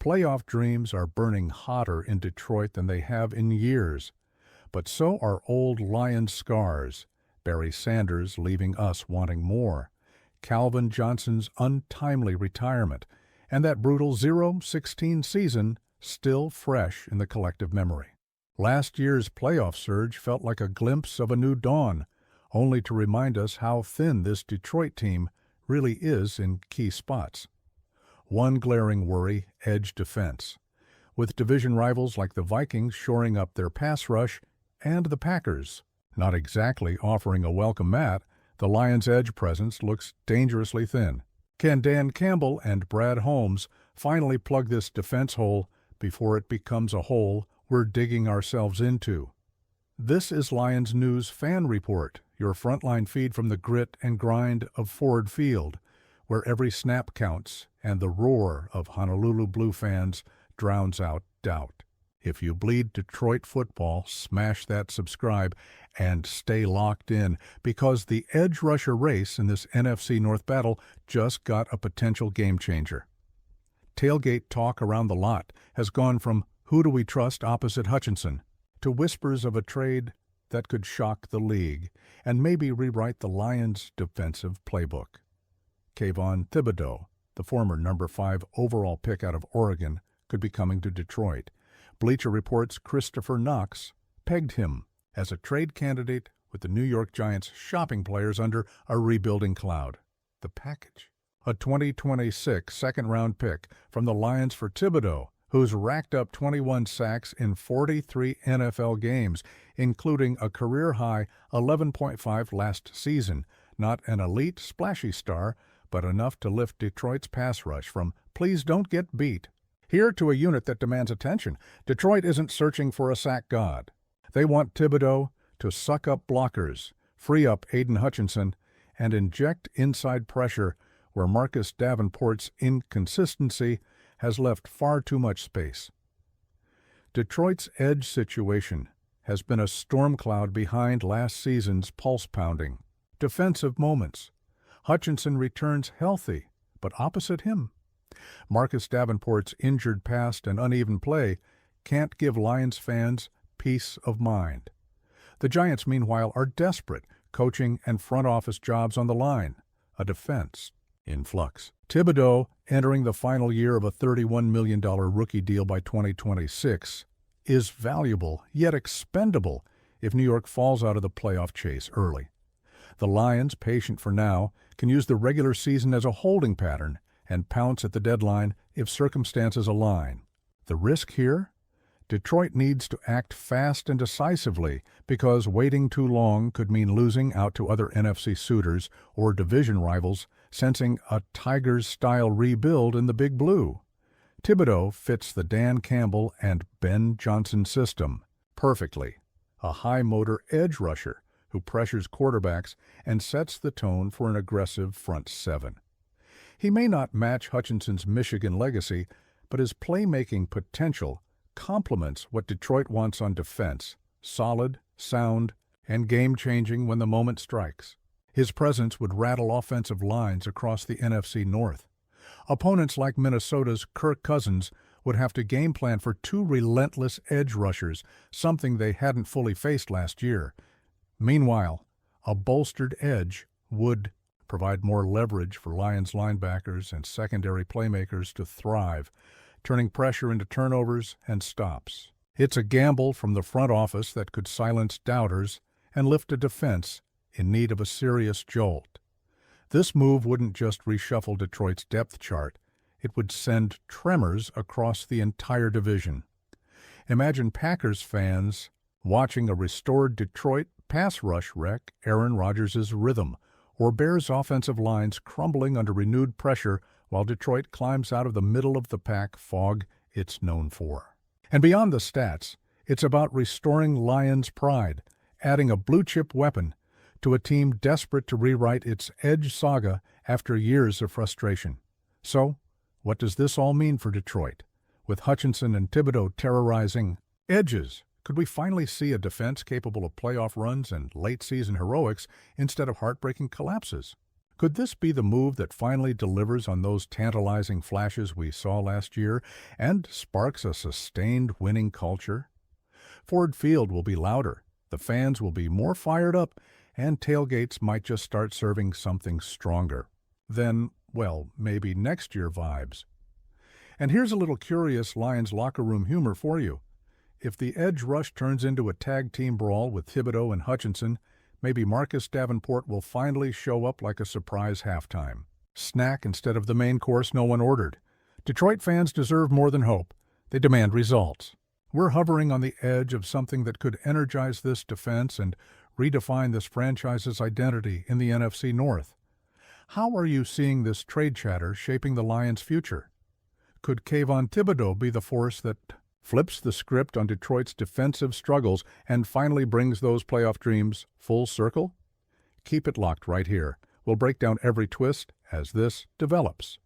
Playoff dreams are burning hotter in Detroit than they have in years. But so are old Lions scars, Barry Sanders leaving us wanting more, Calvin Johnson's untimely retirement, and that brutal 0-16 season still fresh in the collective memory. Last year's playoff surge felt like a glimpse of a new dawn, only to remind us how thin this Detroit team really is in key spots. One glaring worry, edge defense, with division rivals like the Vikings shoring up their pass rush and the Packers not exactly offering a welcome mat. The Lions' edge presence looks dangerously thin. Can Dan Campbell and Brad Holmes finally plug this defense hole before it becomes a hole we're digging ourselves into? This is Lions News Fan Report, your frontline feed from the grit and grind of Ford Field, where every snap counts and the roar of Honolulu Blue fans drowns out doubt. If you bleed Detroit football, smash that subscribe and stay locked in, because the edge rusher race in this NFC North battle just got a potential game changer. Tailgate talk around the lot has gone from who do we trust opposite Hutchinson to whispers of a trade that could shock the league and maybe rewrite the Lions' defensive playbook. Kayvon Thibodeaux, the former number 5 overall pick out of Oregon, could be coming to Detroit. Bleacher Report's Christopher Knox pegged him as a trade candidate with the New York Giants shopping players under a rebuilding cloud. The package: a 2026 second-round pick from the Lions for Thibodeaux, who's racked up 21 sacks in 43 NFL games, including a career-high 11.5 last season. Not an elite, splashy star, but enough to lift Detroit's pass rush from "please don't get beat" here to a unit that demands attention. Detroit isn't searching for a sack god. They want Thibodeaux to suck up blockers, free up Aiden Hutchinson, and inject inside pressure where Marcus Davenport's inconsistency has left far too much space. Detroit's edge situation has been a storm cloud behind last season's pulse-pounding defensive moments. Hutchinson returns healthy, but opposite him, Marcus Davenport's injured past and uneven play can't give Lions fans peace of mind. The Giants, meanwhile, are desperate, coaching and front office jobs on the line, a defense in flux. Thibodeaux, entering the final year of a $31 million rookie deal by 2026, is valuable yet expendable if New York falls out of the playoff chase early. The Lions, patient for now, can use the regular season as a holding pattern and pounce at the deadline if circumstances align. The risk here? Detroit needs to act fast and decisively, because waiting too long could mean losing out to other NFC suitors or division rivals sensing a Tigers-style rebuild in the Big Blue. Thibodeaux fits the Dan Campbell and Ben Johnson system perfectly. A high-motor edge rusher who pressures quarterbacks and sets the tone for an aggressive front seven. He may not match Hutchinson's Michigan legacy, but his playmaking potential complements what Detroit wants on defense: solid, sound, and game-changing when the moment strikes. His presence would rattle offensive lines across the NFC North. Opponents like Minnesota's Kirk Cousins would have to game plan for 2 relentless edge rushers, something they hadn't fully faced last year. Meanwhile, a bolstered edge would provide more leverage for Lions linebackers and secondary playmakers to thrive, turning pressure into turnovers and stops. It's a gamble from the front office that could silence doubters and lift a defense in need of a serious jolt. This move wouldn't just reshuffle Detroit's depth chart, it would send tremors across the entire division. Imagine Packers fans watching a restored Detroit pass rush wreck Aaron Rodgers' rhythm, or Bears' offensive lines crumbling under renewed pressure while Detroit climbs out of the middle-of-the-pack fog it's known for. And beyond the stats, it's about restoring Lions' pride, adding a blue-chip weapon to a team desperate to rewrite its edge saga after years of frustration. So, what does this all mean for Detroit? With Hutchinson and Thibodeaux terrorizing edges, could we finally see a defense capable of playoff runs and late-season heroics instead of heartbreaking collapses? Could this be the move that finally delivers on those tantalizing flashes we saw last year and sparks a sustained winning culture? Ford Field will be louder, the fans will be more fired up, and tailgates might just start serving something stronger than, well, maybe next year vibes. And here's a little curious Lions locker room humor for you. If the edge rush turns into a tag team brawl with Thibodeaux and Hutchinson, maybe Marcus Davenport will finally show up like a surprise halftime snack instead of the main course no one ordered. Detroit fans deserve more than hope. They demand results. We're hovering on the edge of something that could energize this defense and redefine this franchise's identity in the NFC North. How are you seeing this trade chatter shaping the Lions' future? Could Kayvon Thibodeaux be the force that flips the script on Detroit's defensive struggles and finally brings those playoff dreams full circle? Keep it locked right here. We'll break down every twist as this develops.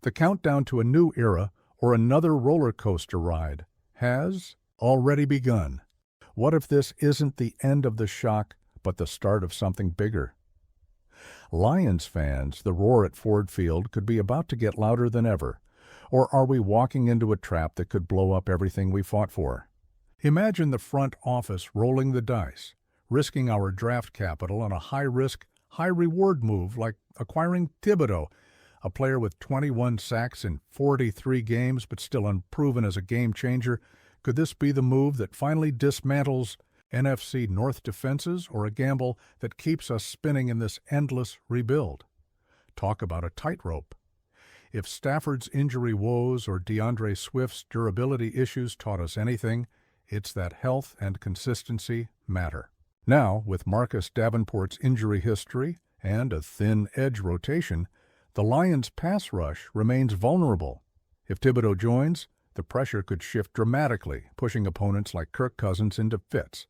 The countdown to a new era or another roller coaster ride has already begun. What if this isn't the end of the shock, but the start of something bigger? Lions fans, the roar at Ford Field could be about to get louder than ever. Or are we walking into a trap that could blow up everything we fought for? Imagine the front office rolling the dice, risking our draft capital on a high-risk, high-reward move like acquiring Thibodeaux, a player with 21 sacks in 43 games but still unproven as a game-changer. Could this be the move that finally dismantles NFC North defenses, or a gamble that keeps us spinning in this endless rebuild? Talk about a tightrope. If Stafford's injury woes or DeAndre Swift's durability issues taught us anything, it's that health and consistency matter. Now, with Marcus Davenport's injury history and a thin edge rotation, the Lions' pass rush remains vulnerable. If Thibodeaux joins, the pressure could shift dramatically, pushing opponents like Kirk Cousins into fits.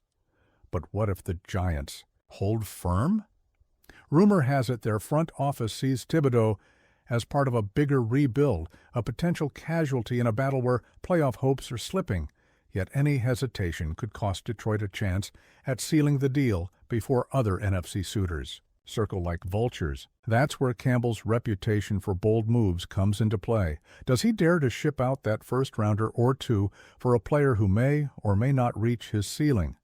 But what if the Giants hold firm? Rumor has it their front office sees Thibodeaux as part of a bigger rebuild, a potential casualty in a battle where playoff hopes are slipping. Yet any hesitation could cost Detroit a chance at sealing the deal before other NFC suitors circle like vultures. That's where Campbell's reputation for bold moves comes into play. Does he dare to ship out that first-rounder or two for a player who may or may not reach his ceiling?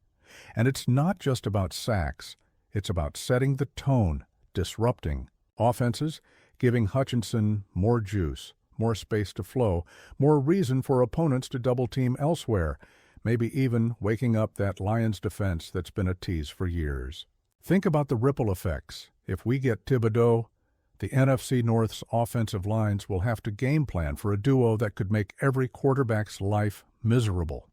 And it's not just about sacks. It's about setting the tone, disrupting offenses, giving Hutchinson more juice, more space to flow, more reason for opponents to double-team elsewhere, maybe even waking up that Lions defense that's been a tease for years. Think about the ripple effects. If we get Thibodeaux, the NFC North's offensive lines will have to game plan for a duo that could make every quarterback's life miserable.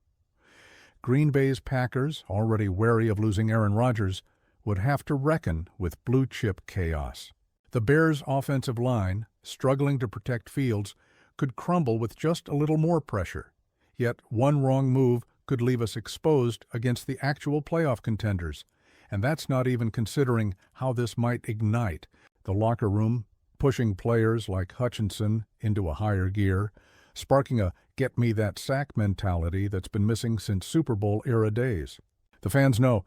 Green Bay's Packers, already wary of losing Aaron Rodgers, would have to reckon with blue-chip chaos. The Bears' offensive line, struggling to protect Fields, could crumble with just a little more pressure. Yet one wrong move could leave us exposed against the actual playoff contenders. And that's not even considering how this might ignite the locker room, pushing players like Hutchinson into a higher gear, sparking a get-me-that-sack mentality that's been missing since Super Bowl-era days. The fans know,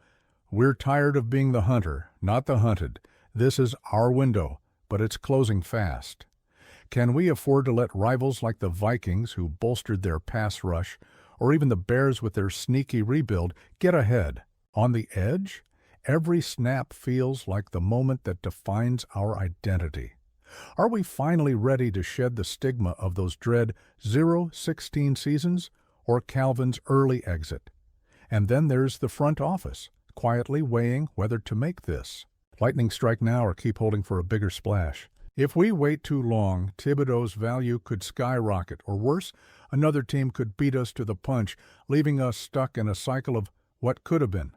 we're tired of being the hunter, not the hunted. This is our window, but it's closing fast. Can we afford to let rivals like the Vikings, who bolstered their pass rush, or even the Bears with their sneaky rebuild, get ahead? On the edge? Every snap feels like the moment that defines our identity. Are we finally ready to shed the stigma of those dread 0-16 seasons, or Calvin's early exit? And then there's the front office, quietly weighing whether to make this lightning strike now or keep holding for a bigger splash. If we wait too long, Thibodeaux's value could skyrocket, or worse, another team could beat us to the punch, leaving us stuck in a cycle of what could have been.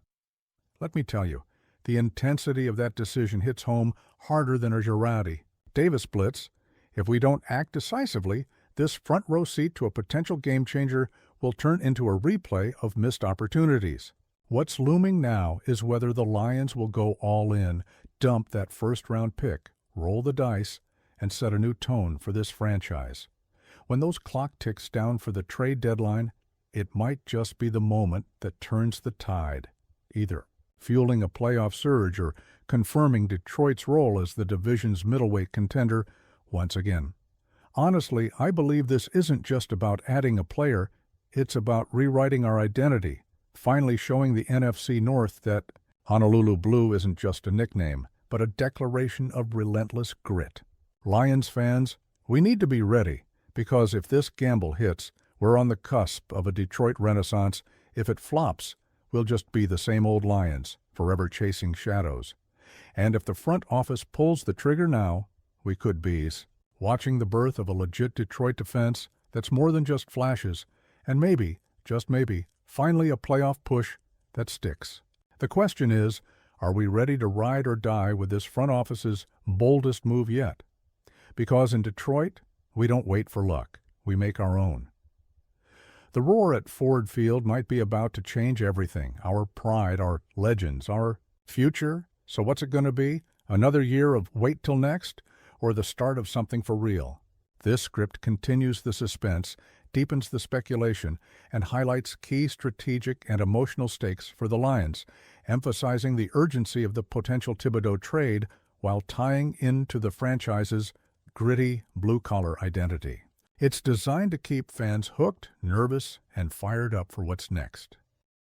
Let me tell you, the intensity of that decision hits home harder than a Girardi Davis blitz. If we don't act decisively, this front row seat to a potential game changer will turn into a replay of missed opportunities. What's looming now is whether the Lions will go all in, dump that first-round pick, roll the dice, and set a new tone for this franchise. When those clock ticks down for the trade deadline, it might just be the moment that turns the tide, either fueling a playoff surge or confirming Detroit's role as the division's middleweight contender once again. Honestly, I believe this isn't just about adding a player, it's about rewriting our identity, finally showing the NFC North that Honolulu Blue isn't just a nickname, but a declaration of relentless grit. Lions fans, we need to be ready, because if this gamble hits, we're on the cusp of a Detroit renaissance. If it flops, we'll just be the same old Lions, forever chasing shadows. And if the front office pulls the trigger now, we could be watching the birth of a legit Detroit defense that's more than just flashes, and maybe, just maybe, finally a playoff push that sticks. The question is, are we ready to ride or die with this front office's boldest move yet? Because in Detroit, we don't wait for luck. We make our own. The roar at Ford Field might be about to change everything. Our pride, our legends, our future. So what's it going to be? Another year of wait till next? Or the start of something for real? This script continues the suspense, deepens the speculation, and highlights key strategic and emotional stakes for the Lions, emphasizing the urgency of the potential Thibodeaux trade while tying into the franchise's gritty blue-collar identity. It's designed to keep fans hooked, nervous, and fired up for what's next.